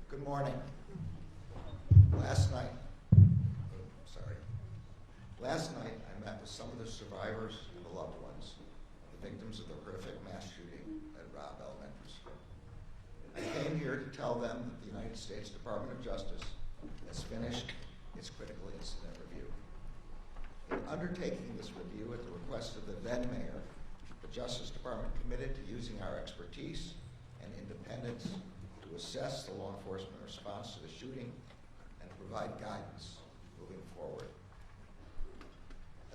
Good morning. Last night I met with some of the survivors and the loved ones of the victims of the horrific mass shooting at Robb Elementary School. I came here to tell them that the United States Department of Justice has finished its critical incident review. In undertaking this review at the request of the then mayor, the Justice Department committed to using our expertise and independence to assess the law enforcement response to the shooting and provide guidance moving forward.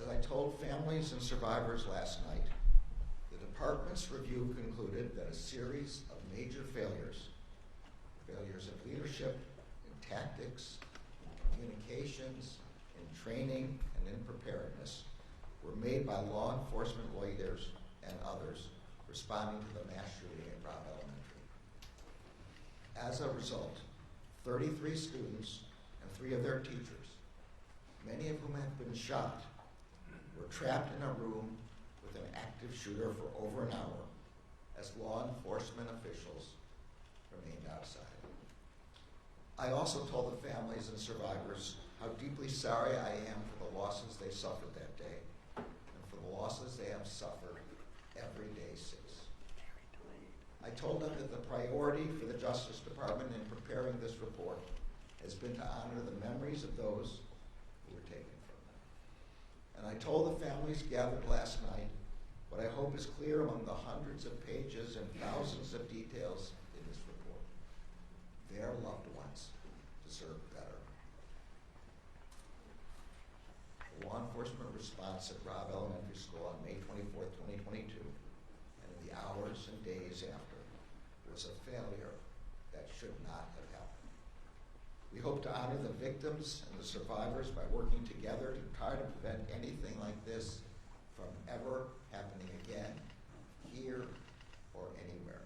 As I told families and survivors last night, the department's review concluded that a series of major failures of leadership, in tactics, in communications, in training, and in preparedness were made by law enforcement leaders and others responding to the mass shooting at Robb Elementary. As a result, 33 students and 3 of their teachers, many of whom have been shot, were trapped in a room with an active shooter for over an hour as law enforcement officials remained outside. I also told the families and survivors how deeply sorry I am for the losses they suffered that day and for the losses they have suffered every day since. I told them that the priority for the Justice Department in preparing this report has been to honor the memories of those who were taken from them. And I told the families gathered last night what I hope is clear among the hundreds of pages and thousands of details in this report. Their loved ones deserve better. The law enforcement response at Robb Elementary School on May 24th, 2022, and in the hours and days after, was a failure that should not have happened. We hope to honor the victims and the survivors by working together to try to prevent anything like this from ever happening again, here or anywhere.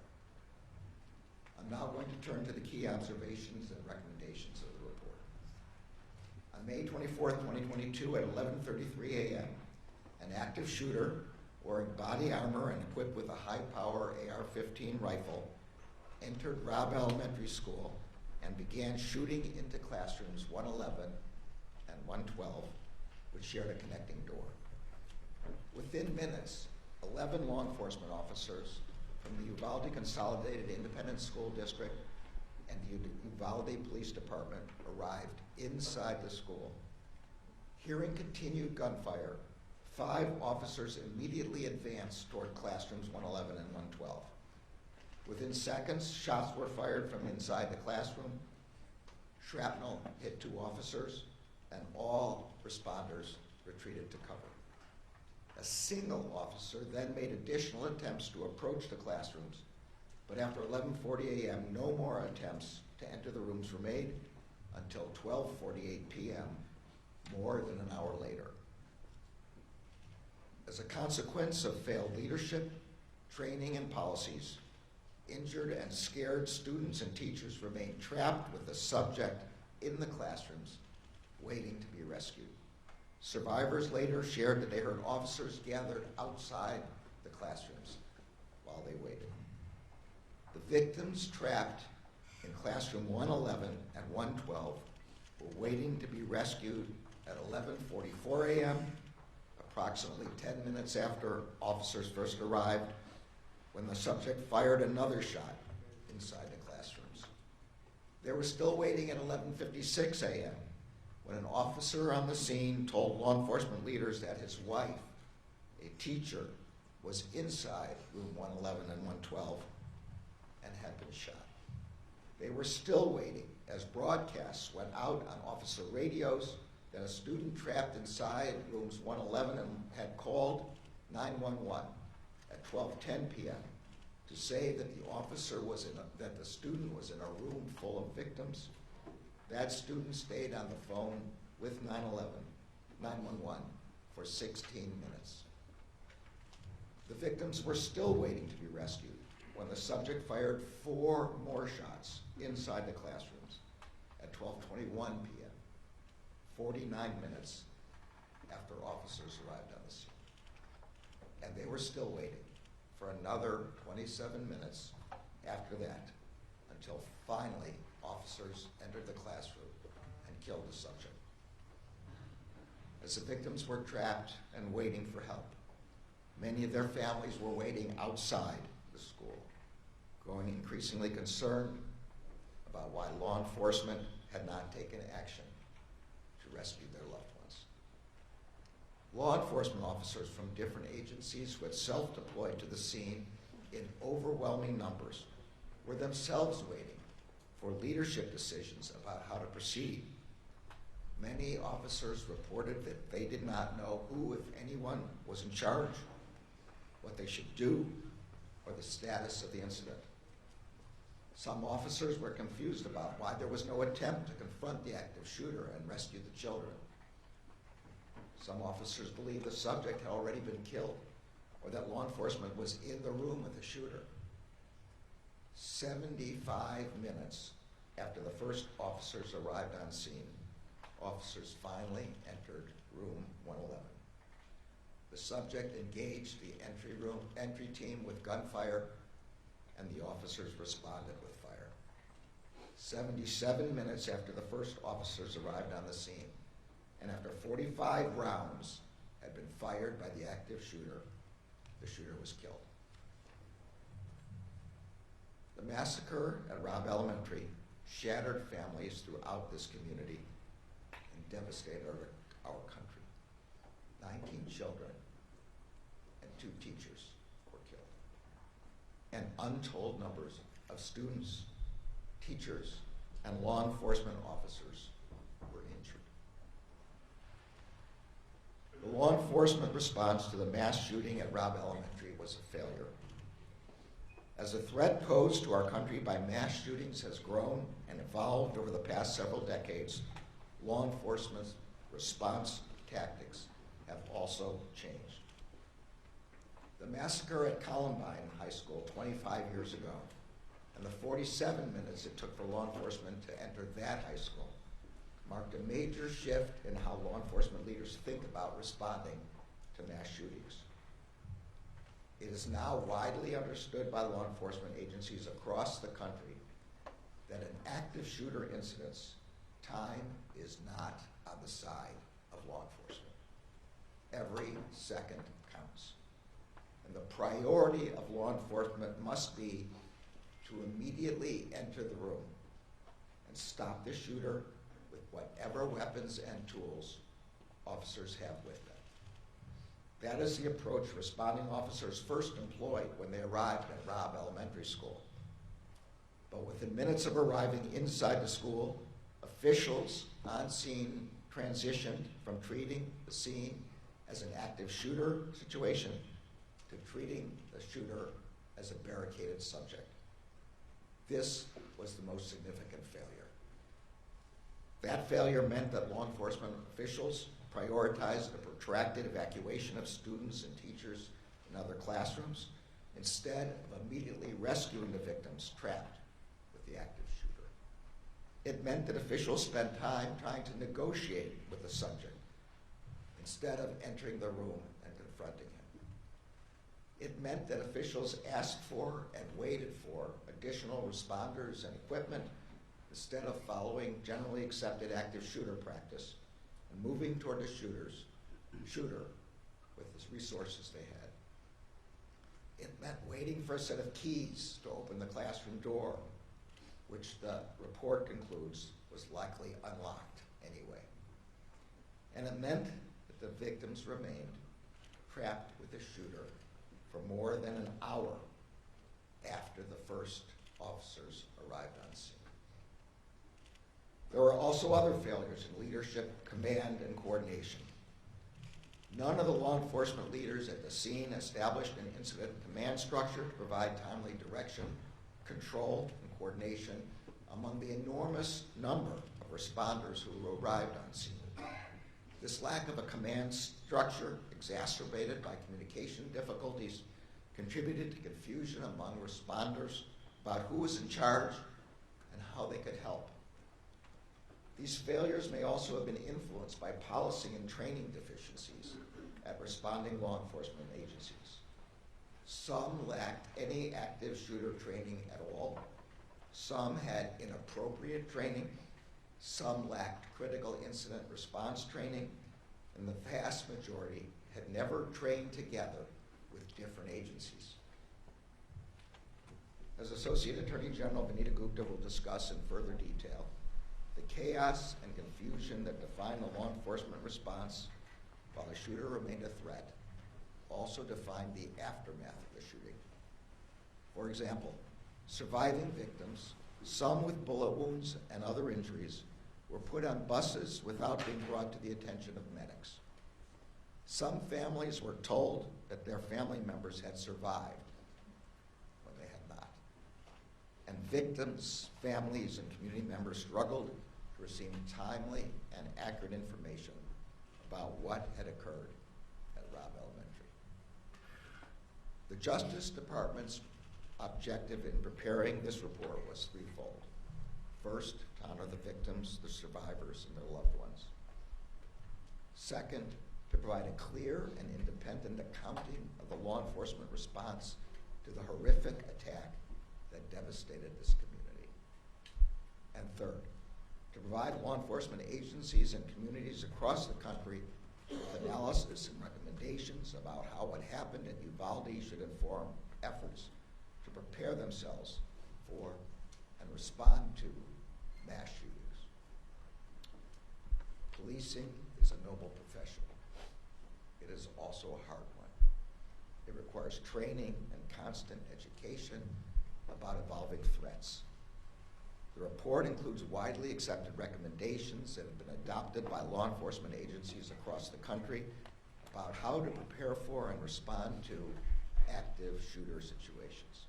I'm now going to turn to the key observations and recommendations of the report. On May 24th, 2022 at 11:33 a.m., an active shooter wearing body armor and equipped with a high-power AR-15 rifle entered Robb Elementary School and began shooting into classrooms 111 and 112, which shared a connecting door. Within minutes, 11 law enforcement officers from the Uvalde Consolidated Independent School District and the Uvalde Police Department arrived inside the school. Hearing continued gunfire, 5 officers immediately advanced toward classrooms 111 and 112. Within seconds, shots were fired from inside the classroom. Shrapnel hit 2 officers, and all responders retreated to cover. A single officer then made additional attempts to approach the classrooms, but after 11:40 a.m., no more attempts to enter the rooms were made until 12:48 p.m., more than an hour later. As a consequence of failed leadership, training, and policies, injured and scared students and teachers remained trapped with the subject in the classrooms, waiting to be rescued. Survivors later shared that they heard officers gathered outside the classrooms while they waited. The victims trapped in classroom 111 and 112 were waiting to be rescued at 11:44 a.m., approximately 10 minutes after officers first arrived, when the subject fired another shot inside the classrooms. They were still waiting at 11:56 a.m. when an officer on the scene told law enforcement leaders that his wife, a teacher, was inside room 111 and 112 and had been shot. They were still waiting as broadcasts went out on officer radios that a student trapped inside rooms 111 and had called 911 at 12:10 p.m. to say that that the student was in a room full of victims. That student stayed on the phone with 911 for 16 minutes. The victims were still waiting to be rescued when the subject fired 4 more shots inside the classrooms at 12:21 p.m., 49 minutes after officers arrived on the scene. And they were still waiting for another 27 minutes after that until finally officers officers entered the classroom and killed the subject. As the victims were trapped and waiting for help, many of their families were waiting outside the school, growing increasingly concerned about why law enforcement had not taken action to rescue their loved ones. Law enforcement officers from different agencies who had self-deployed to the scene in overwhelming numbers were themselves waiting for leadership decisions about how to proceed. Many officers reported that they did not know who, if anyone, was in charge, what they should do, or the status of the incident. Some officers were confused about why there was no attempt to confront the active shooter and rescue the children. Some officers believed the subject had already been killed, or that law enforcement was in the room with the shooter. 75 minutes after the first officers arrived on scene, officers finally entered room 111. The subject engaged the entry team with gunfire, and the officers responded with fire. 77 minutes after the first officers arrived on the scene, and after 45 rounds had been fired by the active shooter, the shooter was killed. The massacre at Robb Elementary shattered families throughout this community and devastated our country. 19 children and 2 teachers were killed. And untold numbers of students, teachers, and law enforcement officers were injured. The law enforcement response to the mass shooting at Robb Elementary was a failure. As the threat posed to our country by mass shootings has grown and evolved over the past several decades, law enforcement's response tactics have also changed. The massacre at Columbine High School 25 years ago, and the 47 minutes it took for law enforcement to enter that high school, marked a major shift in how law enforcement leaders think about responding to mass shootings. It is now widely understood by law enforcement agencies across the country that in active shooter incidents, time is not on the side of law enforcement. Every second counts. And the priority of law enforcement must be to immediately enter the room and stop the shooter with whatever weapons and tools officers have with them. That is the approach responding officers first employed when they arrived at Robb Elementary School. But within minutes of arriving inside the school, officials on scene transitioned from treating the scene as an active shooter situation to treating the shooter as a barricaded subject. This was the most significant failure. That failure meant that law enforcement officials prioritized the protracted evacuation of students and teachers in other classrooms instead of immediately rescuing the victims trapped with the active shooter. It meant that officials spent time trying to negotiate with the subject instead of entering the room and confronting him. It meant that officials asked for and waited for additional responders and equipment instead of following generally accepted active shooter practice and moving toward the shooter with the resources they had. It meant waiting for a set of keys to open the classroom door, which the report concludes was likely unlocked anyway. And it meant that the victims remained trapped with the shooter for more than an hour after the first officers arrived on scene. There were also other failures in leadership, command, and coordination. None of the law enforcement leaders at the scene established an incident command structure to provide timely direction, control, and coordination among the enormous number of responders who arrived on scene. This lack of a command structure, exacerbated by communication difficulties, contributed to confusion among responders about who was in charge and how they could help. These failures may also have been influenced by policy and training deficiencies at responding law enforcement agencies. Some lacked any active shooter training at all. Some had inappropriate training, some lacked critical incident response training, and the vast majority had never trained together with different agencies. As Associate Attorney General Vanita Gupta will discuss in further detail, the chaos and confusion that defined the law enforcement response while the shooter remained a threat also defined the aftermath of the shooting. For example, surviving victims, some with bullet wounds and other injuries, were put on buses without being brought to the attention of medics. Some families were told that their family members had survived when they had not. And victims, families, and community members struggled to receive timely and accurate information about what had occurred at Robb Elementary. The Justice Department's objective in preparing this report was threefold. First, to honor the victims, the survivors, and their loved ones. Second, to provide a clear and independent accounting of the law enforcement response to the horrific attack that devastated this community. And third, to provide law enforcement agencies and communities across the country with analysis and recommendations about how what happened at Uvalde should inform efforts to prepare themselves for and respond to mass shootings. Policing is a noble profession. It is also a hard one. It requires training and constant education about evolving threats. The report includes widely accepted recommendations that have been adopted by law enforcement agencies across the country about how to prepare for and respond to active shooter situations.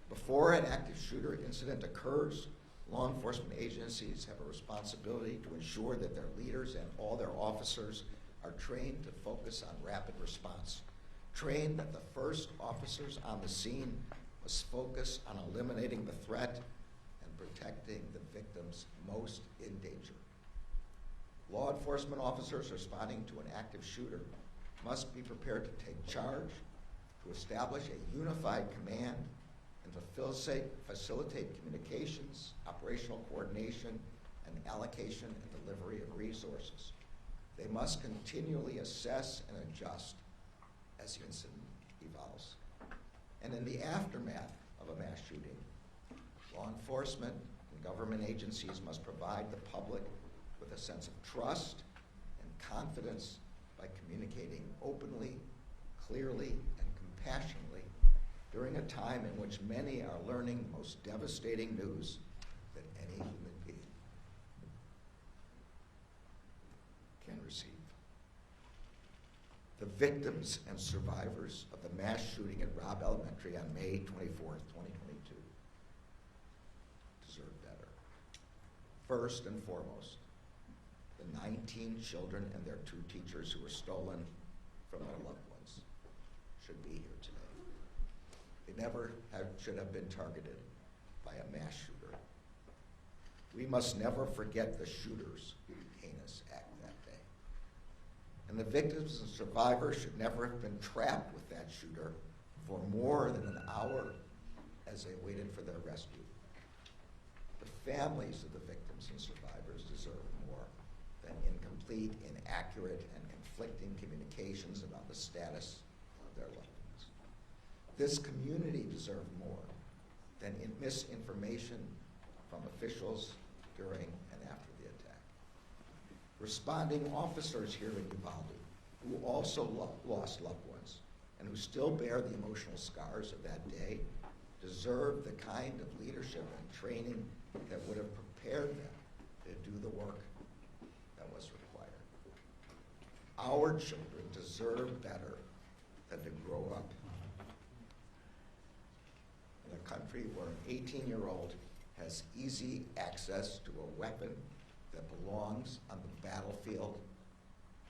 Before an active shooter incident occurs, law enforcement agencies have a responsibility to ensure that their leaders and all their officers are trained to focus on rapid response, trained that the first officers on the scene must focus on eliminating the threat and protecting the victims most in danger. Law enforcement officers responding to an active shooter must be prepared to take charge, to establish a unified command, and to facilitate communications, operational coordination, and allocation and delivery of resources. They must continually assess and adjust as the incident evolves. And in the aftermath of a mass shooting, law enforcement and government agencies must provide the public with a sense of trust and confidence by communicating openly, clearly, and compassionately during a time in which many are learning the most devastating news that any human being can receive. The victims and survivors of the mass shooting at Robb Elementary on May 24th, 2022 deserve better. First and foremost, the 19 children and their 2 teachers who were stolen from their loved ones should be here today. They never should have been targeted by a mass shooter. We must never forget the shooter's heinous act that day. And the victims and survivors should never have been trapped with that shooter for more than an hour as they waited for their rescue. The families of the victims and survivors deserve more than incomplete, inaccurate, and conflicting communications about the status of their loved ones. This community deserves more than misinformation from officials during and after the attack. Responding officers here in Uvalde, who also lost loved ones and who still bear the emotional scars of that day, deserve the kind of leadership and training that would have prepared them to do the work that was required. Our children deserve better than to grow up in a country where an 18-year-old has easy access to a weapon that belongs on the battlefield,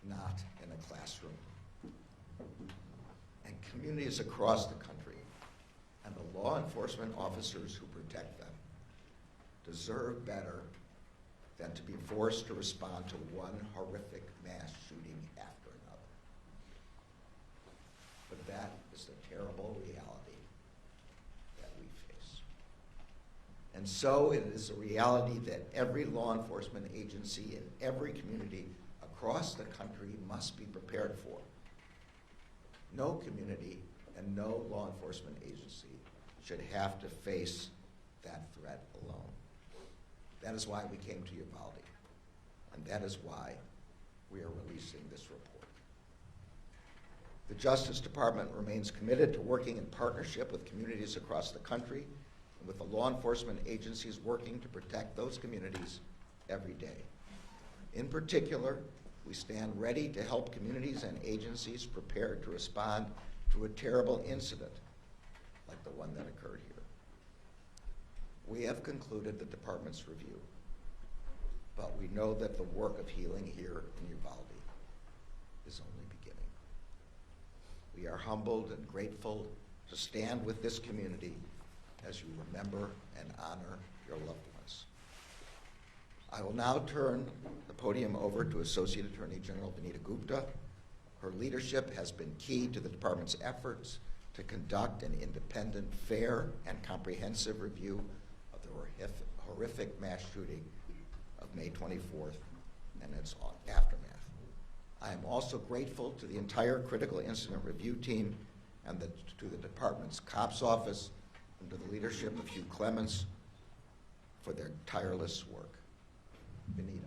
not in a classroom. And communities across the country and the law enforcement officers who protect them deserve better than to be forced to respond to one horrific mass shooting after another. But that is the terrible reality that we face. And so it is a reality that every law enforcement agency in every community across the country must be prepared for. No community and no law enforcement agency should have to face that threat alone. That is why we came to Uvalde, and that is why we are releasing this report. The Justice Department remains committed to working in partnership with communities across the country and with the law enforcement agencies working to protect those communities every day. In particular, we stand ready to help communities and agencies prepared to respond to a terrible incident like the one that occurred here. We have concluded the department's review, but we know that the work of healing here in Uvalde is only beginning. We are humbled and grateful to stand with this community as you remember and honor your loved ones. I will now turn the podium over to Associate Attorney General Vanita Gupta. Her leadership has been key to the department's efforts to conduct an independent, fair, and comprehensive review of the horrific mass shooting of May 24th and its aftermath. I am also grateful to the entire Critical Incident Review team and to the department's COPS office and to the leadership of Hugh Clements for their tireless work. Vanita.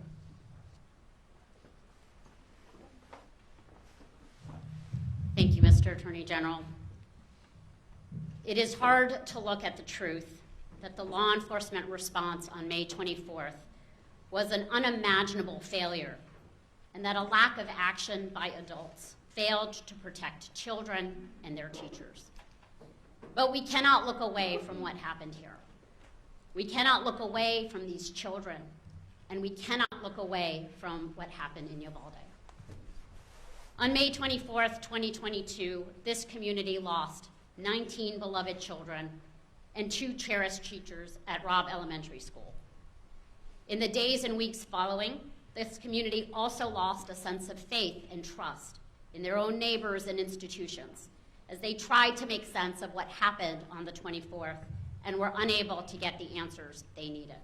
Thank you, Mr. Attorney General. It is hard to look at the truth that the law enforcement response on May 24th was an unimaginable failure and that a lack of action by adults failed to protect children and their teachers. But we cannot look away from what happened here. We cannot look away from these children, and we cannot look away from what happened in Uvalde. On May 24th, 2022, this community lost 19 beloved children and 2 cherished teachers at Robb Elementary School. In the days and weeks following, this community also lost a sense of faith and trust in their own neighbors and institutions as they tried to make sense of what happened on the 24th and were unable to get the answers they needed.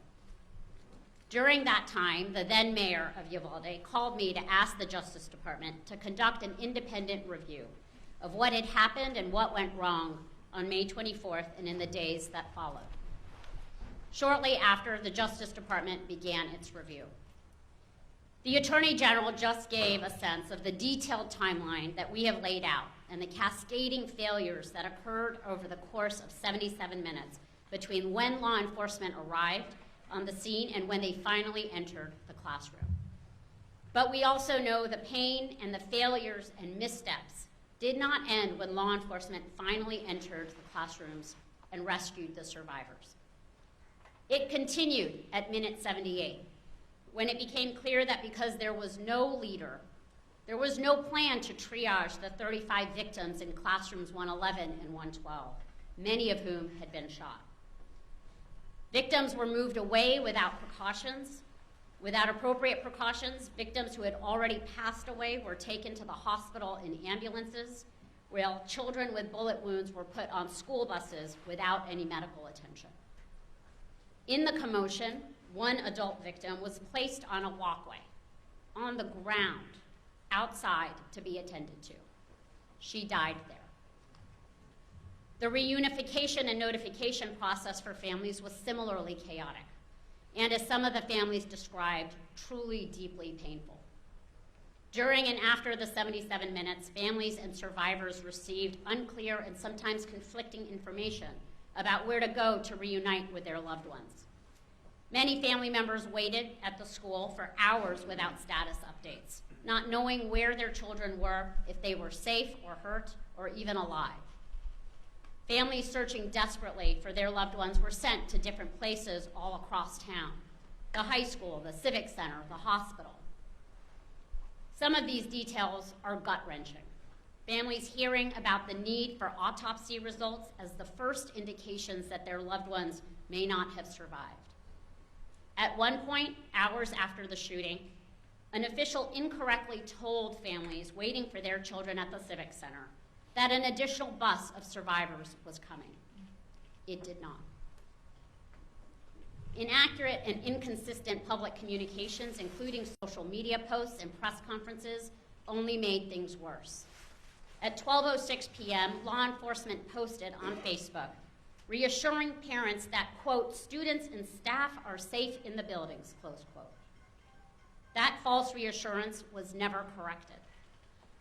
During that time, the then mayor of Uvalde called me to ask the Justice Department to conduct an independent review of what had happened and what went wrong on May 24th and in the days that followed. Shortly after, the Justice Department began its review. The Attorney General just gave a sense of the detailed timeline that we have laid out and the cascading failures that occurred over the course of 77 minutes between when law enforcement arrived on the scene and when they finally entered the classroom. But we also know the pain and the failures and missteps did not end when law enforcement finally entered the classrooms and rescued the survivors. It continued at minute 78, when it became clear that because there was no leader, there was no plan to triage the 35 victims in classrooms 111 and 112, many of whom had been shot. Victims were moved away without precautions. Without appropriate precautions, victims who had already passed away were taken to the hospital in ambulances, while children with bullet wounds were put on school buses without any medical attention. In the commotion, one adult victim was placed on a walkway, on the ground, outside to be attended to. She died there. The reunification and notification process for families was similarly chaotic, and as some of the families described, truly deeply painful. During and after the 77 minutes, families and survivors received unclear and sometimes conflicting information about where to go to reunite with their loved ones. Many family members waited at the school for hours without status updates, not knowing where their children were, if they were safe or hurt, or even alive. Families searching desperately for their loved ones were sent to different places all across town: the high school, the civic center, the hospital. Some of these details are gut-wrenching. Families hearing about the need for autopsy results as the first indications that their loved ones may not have survived. At one point, hours after the shooting, an official incorrectly told families waiting for their children at the civic center that an additional bus of survivors was coming. It did not. Inaccurate and inconsistent public communications, including social media posts and press conferences, only made things worse. At 12:06 p.m., law enforcement posted on Facebook, reassuring parents that, quote, students and staff are safe in the buildings, close quote. That false reassurance was never corrected.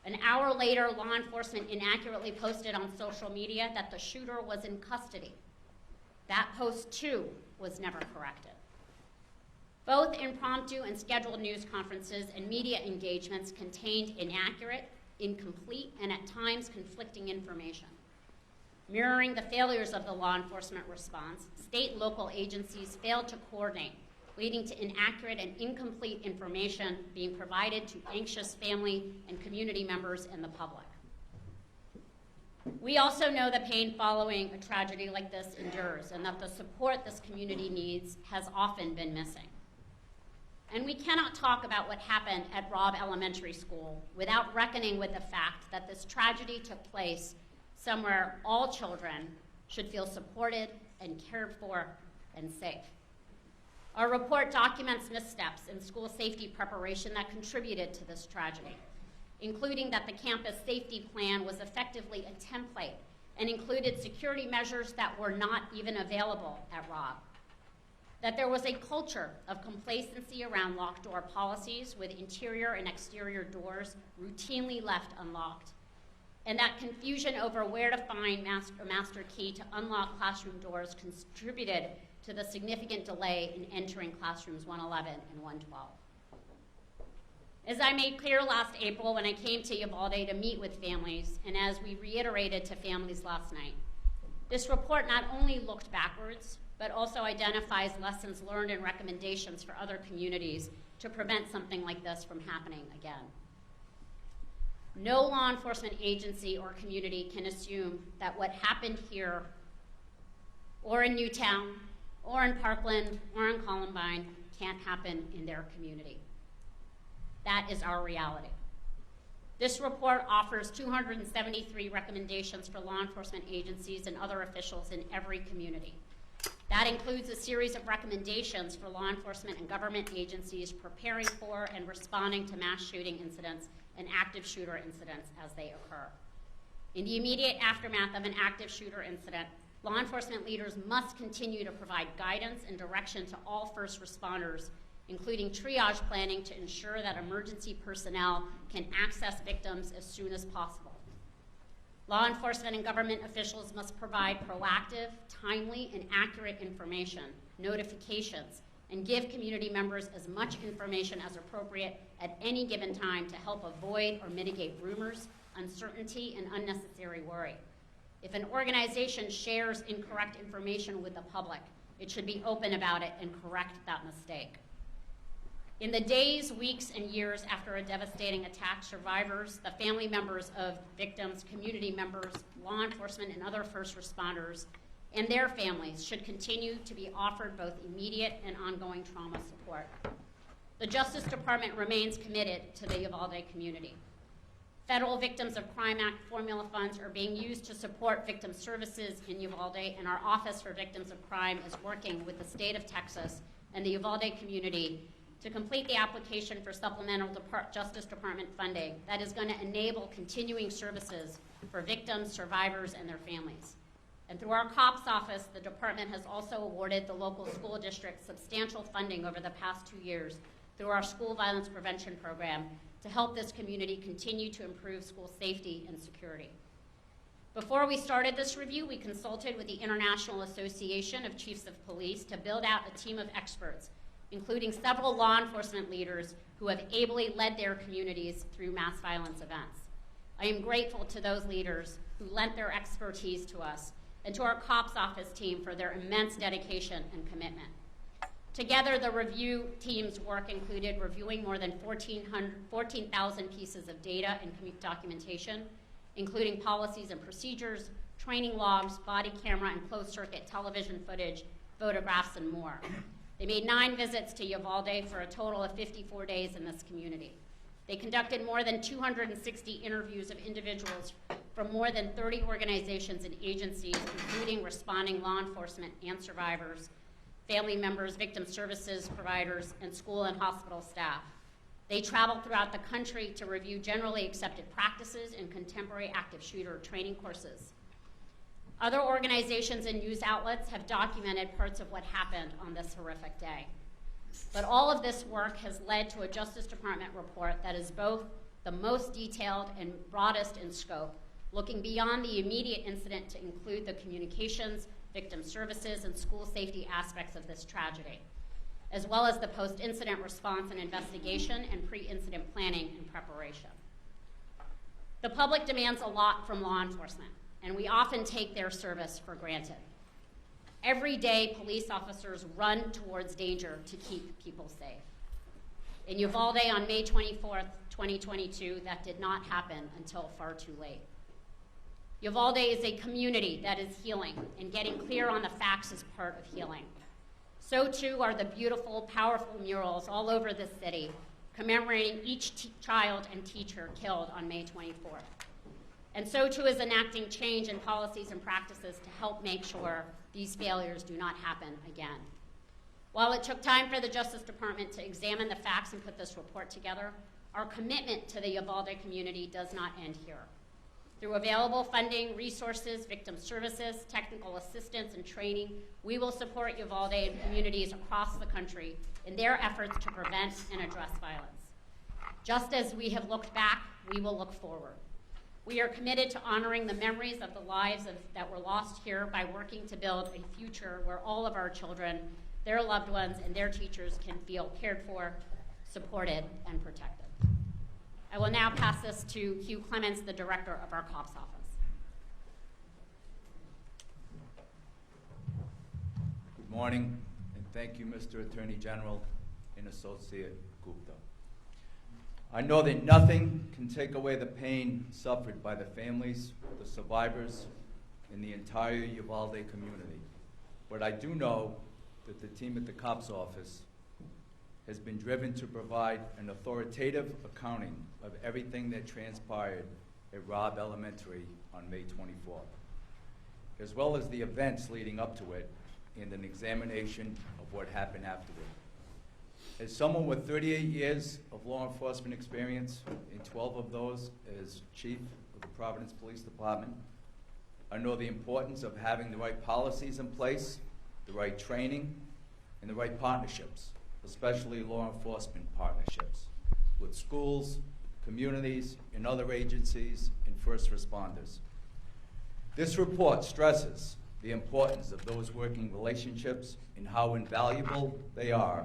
An hour later, law enforcement inaccurately posted on social media that the shooter was in custody. That post, too, was never corrected. Both impromptu and scheduled news conferences and media engagements contained inaccurate, incomplete, and at times conflicting information. Mirroring the failures of the law enforcement response, state and local agencies failed to coordinate, leading to inaccurate and incomplete information being provided to anxious family and community members and the public. We also know the pain following a tragedy like this endures, and that the support this community needs has often been missing. And we cannot talk about what happened at Robb Elementary School without reckoning with the fact that this tragedy took place somewhere all children should feel supported and cared for and safe. Our report documents missteps in school safety preparation that contributed to this tragedy, including that the campus safety plan was effectively a template and included security measures that were not even available at Robb. That there was a culture of complacency around locked door policies with interior and exterior doors routinely left unlocked, and that confusion over where to find a master key to unlock classroom doors contributed to the significant delay in entering classrooms 111 and 112. As I made clear last April when I came to Uvalde to meet with families, and as we reiterated to families last night, this report not only looked backwards, but also identifies lessons learned and recommendations for other communities to prevent something like this from happening again. No law enforcement agency or community can assume that what happened here, or in Newtown, or in Parkland, or in Columbine can't happen in their community. That is our reality. This report offers 273 recommendations for law enforcement agencies and other officials in every community. That includes a series of recommendations for law enforcement and government agencies preparing for and responding to mass shooting incidents and active shooter incidents as they occur. In the immediate aftermath of an active shooter incident, law enforcement leaders must continue to provide guidance and direction to all first responders, including triage planning to ensure that emergency personnel can access victims as soon as possible. Law enforcement and government officials must provide proactive, timely, and accurate information, notifications, and give community members as much information as appropriate at any given time to help avoid or mitigate rumors, uncertainty, and unnecessary worry. If an organization shares incorrect information with the public, it should be open about it and correct that mistake. In the days, weeks, and years after a devastating attack, survivors, the family members of victims, community members, law enforcement, and other first responders, and their families should continue to be offered both immediate and ongoing trauma support. The Justice Department remains committed to the Uvalde community. Federal Victims of Crime Act formula funds are being used to support victim services in Uvalde, and our Office for Victims of Crime is working with the state of Texas and the Uvalde community to complete the application for supplemental Justice Department funding that is going to enable continuing services for victims, survivors, and their families. And through our COPS office, the department has also awarded the local school district substantial funding over the past 2 years through our school violence prevention program to help this community continue to improve school safety and security. Before we started this review, we consulted with the International Association of Chiefs of Police to build out a team of experts, including several law enforcement leaders who have ably led their communities through mass violence events. I am grateful to those leaders who lent their expertise to us and to our COPS office team for their immense dedication and commitment. Together, the review team's work included reviewing more than 14,000 pieces of data and documentation, including policies and procedures, training logs, body camera and closed-circuit television footage, photographs, and more. They made 9 visits to Uvalde for a total of 54 days in this community. They conducted more than 260 interviews of individuals from more than 30 organizations and agencies, including responding law enforcement and survivors, family members, victim services providers, and school and hospital staff. They travel throughout the country to review generally accepted practices and contemporary active shooter training courses. Other organizations and news outlets have documented parts of what happened on this horrific day. But all of this work has led to a Justice Department report that is both the most detailed and broadest in scope, looking beyond the immediate incident to include the communications, victim services, and school safety aspects of this tragedy, as well as the post-incident response and investigation and pre-incident planning and preparation. The public demands a lot from law enforcement, and we often take their service for granted. Every day, police officers run towards danger to keep people safe. In Uvalde on May 24th, 2022, that did not happen until far too late. Uvalde is a community that is healing, and getting clear on the facts is part of healing. So too are the beautiful, powerful murals all over the city commemorating each child and teacher killed on May 24th. And so too is enacting change in policies and practices to help make sure these failures do not happen again. While it took time for the Justice Department to examine the facts and put this report together, our commitment to the Uvalde community does not end here. Through available funding, resources, victim services, technical assistance, and training, we will support Uvalde and communities across the country in their efforts to prevent and address violence. Just as we have looked back, we will look forward. We are committed to honoring the memories of the lives that were lost here by working to build a future where all of our children, their loved ones, and their teachers can feel cared for, supported, and protected. I will now pass this to Hugh Clements, the director of our COPS office. Good morning, and thank you, Mr. Attorney General and Associate Gupta. I know that nothing can take away the pain suffered by the families, the survivors, and the entire Uvalde community. But I do know that the team at the COPS office has been driven to provide an authoritative accounting of everything that transpired at Robb Elementary on May 24th, as well as the events leading up to it and an examination of what happened afterward. As someone with 38 years of law enforcement experience, and 12 of those as chief of the Providence Police Department, I know the importance of having the right policies in place, the right training, and the right partnerships, especially law enforcement partnerships with schools, communities, and other agencies and first responders. This report stresses the importance of those working relationships and how invaluable they are,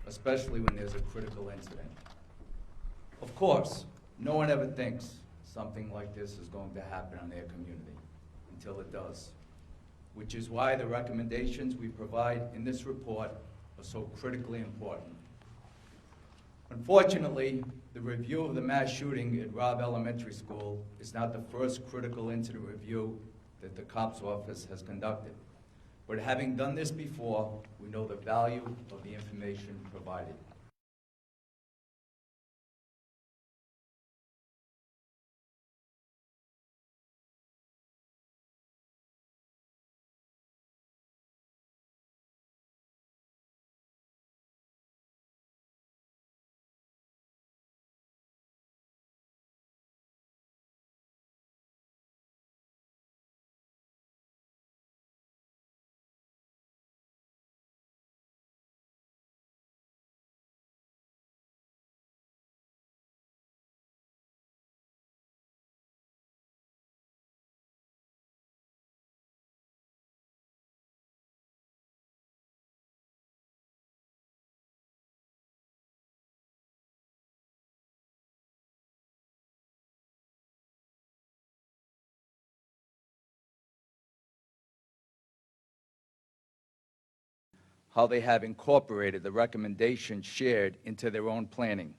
especially when there's a critical incident. Of course, no one ever thinks something like this is going to happen in their community until it does, which is why the recommendations we provide in this report are so critically important. Unfortunately, the review of the mass shooting at Robb Elementary School is not the first critical incident review that the COPS office has conducted. But having done this before, we know the value of the information provided. How they have incorporated the recommendations shared into their own planning.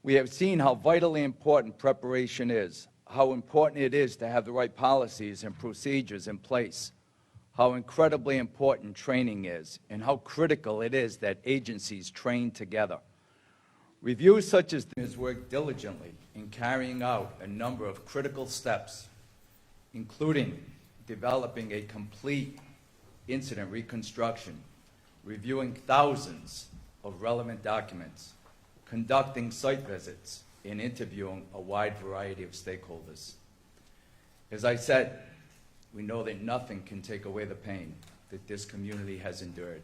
We have seen how vitally important preparation is, how important it is to have the right policies and procedures in place, how incredibly important training is, and how critical it is that agencies train together. Reviews such as this has worked diligently in carrying out a number of critical steps, including developing a complete incident reconstruction, reviewing thousands of relevant documents, conducting site visits, and interviewing a wide variety of stakeholders. As I said, we know that nothing can take away the pain that this community has endured.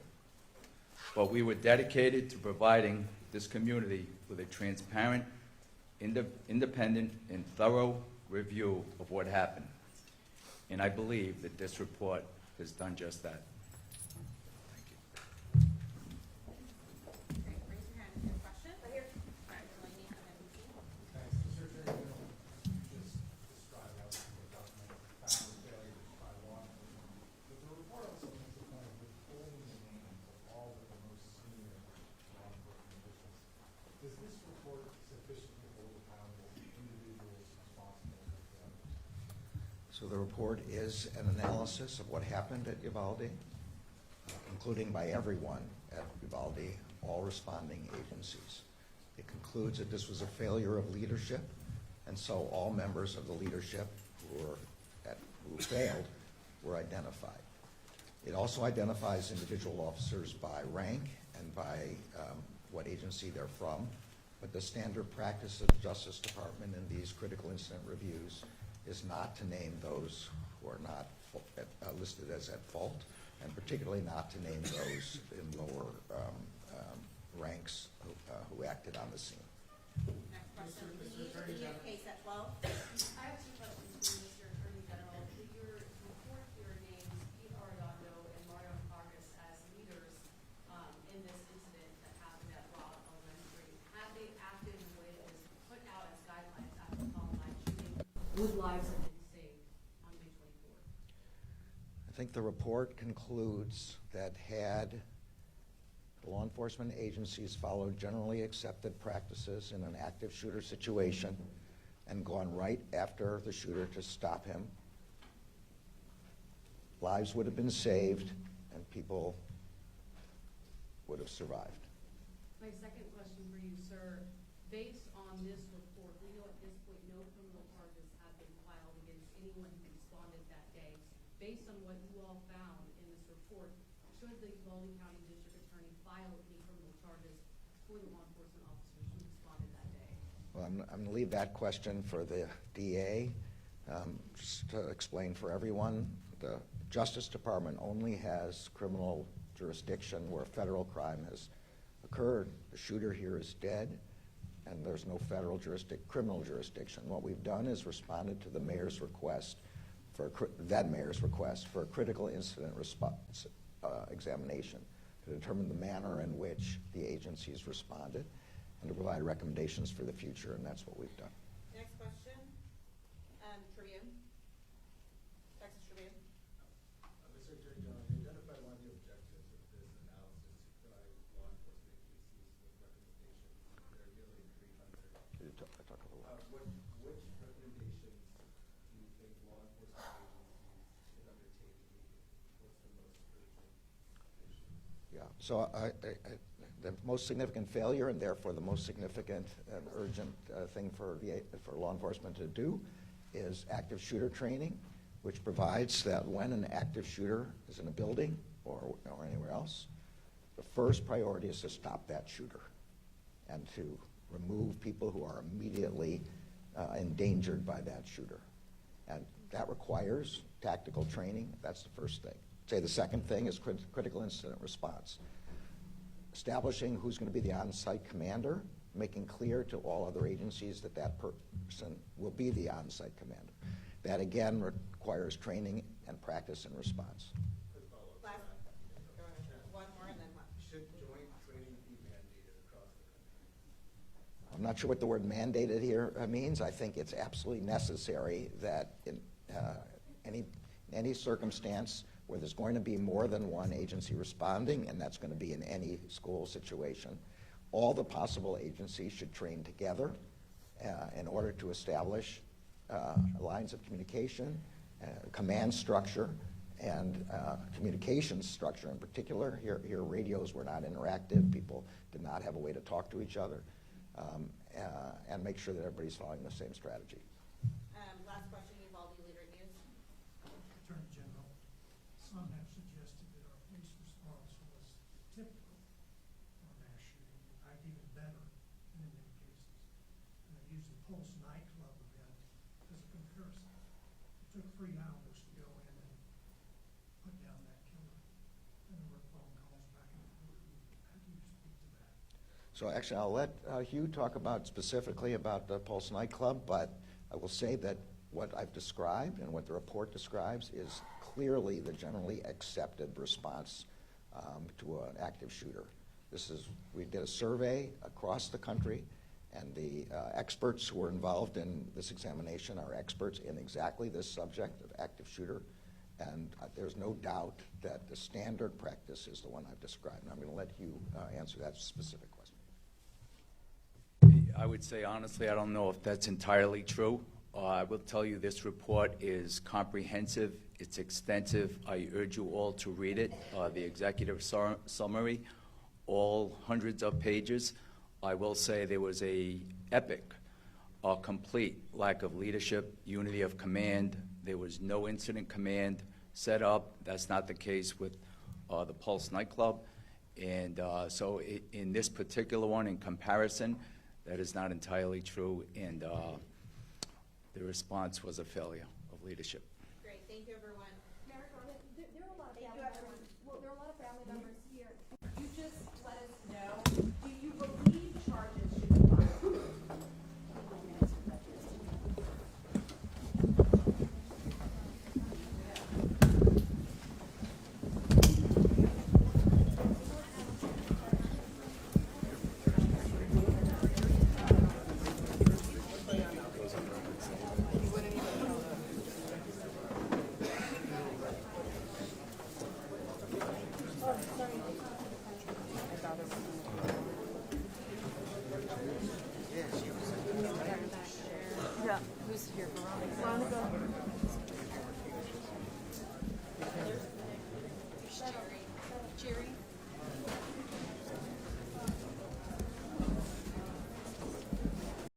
But we were dedicated to providing this community with a transparent, independent, and thorough review of what happened. And I believe that this report has done just that. Thank you. Great. Raise your hand if you have a question. Right here. All right, Delaney, and then Lucy. Thanks. Mr. Attorney General, you just described how the government found the failure to try law enforcement. But the report also makes a point of withholding the names of all of the most senior law enforcement officials. Does this report sufficiently hold accountable individuals responsible for failures? So the report is an analysis of what happened at Uvalde, including by everyone at Uvalde, all responding agencies. It concludes that this was a failure of leadership, and so all members of the leadership who failed were identified. It also identifies individual officers by rank and by what agency they're from, but the standard practice of the Justice Department in these critical incident reviews is not to name those who are not listed as at fault, and particularly not to name those in lower ranks who acted on the scene. Next question. Lead case at 12. I have two questions for you, Mr. Attorney General. Your report here names Pete Arredondo and Mario Vargas as leaders in this incident that happened at Robb Elementary. Had they acted in a way that was put out as guidelines after the Columbine shooting, would lives have been saved on May 24th? I think the report concludes that had the law enforcement agencies followed generally accepted practices in an active shooter situation and gone right after the shooter to stop him, lives would have been saved and people would have survived. My second question for you, sir, based on this report, we know at this point no criminal charges have been filed against anyone who responded that day. Based on what you all found in this report, should the Uvalde County District Attorney file any criminal charges for the law enforcement officers who responded that day? Well, I'm going to leave that question for the DA. Just to explain for everyone, the Justice Department only has criminal jurisdiction where federal crime has occurred. The shooter here is dead, and there's no federal criminal jurisdiction. What we've done is responded to the mayor's request that mayor's request for a critical incident response examination to determine the manner in which the agencies responded and to provide recommendations for the future, and that's what we've done. Next question. Tribune. Texas Tribune. Mr. Attorney General, you identified one of the objectives of this analysis to provide law enforcement agencies with recommendations that are nearly 300. Could you talk a little louder? Which recommendations do you think law enforcement agencies should undertake immediately? What's the most urgent issue? Yeah, so the most significant failure and therefore the most significant and urgent thing for law enforcement to do is active shooter training, which provides that when an active shooter is in a building or anywhere else, the first priority is to stop that shooter and to remove people who are immediately endangered by that shooter. And that requires tactical training. That's the first thing. Say the second thing is critical incident response. Establishing who's going to be the on-site commander, making clear to all other agencies that that person will be the on-site commander. That again requires training and practice in response. Last. One more and then what? Should joint training be mandated across the country? I'm not sure what the word mandated here means. I think it's absolutely necessary that in any circumstance where there's going to be more than one agency responding, and that's going to be in any school situation, all the possible agencies should train together in order to establish lines of communication, command structure, and communications structure in particular. Here radios were not interactive. People did not have a way to talk to each other, and make sure that everybody's following the same strategy. Last question, Uvalde Leader News. Attorney General, some have suggested that Pulse nightclub event as a comparison. It took 3 hours to go in and put down that killer. And there were phone calls back and forth. How do you speak to that? So actually, I'll let Hugh talk about specifically about the Pulse nightclub, but I will say that what I've described and what the report describes is clearly the generally accepted response to an active shooter. We did a survey across the country, and the experts who were involved in this examination are experts in exactly this subject of active shooter, and there's no doubt that the standard practice is the one I've described. And I'm going to let Hugh answer that specific question. I would say honestly, I don't know if that's entirely true. I will tell you this report is comprehensive, it's extensive. I urge you all to read it, the executive summary, all hundreds of pages. I will say there was a epic, complete lack of leadership, unity of command. There was no incident command set up. That's not the case with the Pulse nightclub. And so in this particular one, in comparison, that is not entirely true, and the response was a failure of leadership. Great, thank you, everyone. Merrick Garland, there are a lot of Thank you, family everyone. members. Well, there are a lot of family members here. You just let us know, do you believe charges should be filed? Yeah, who's here? Veronica.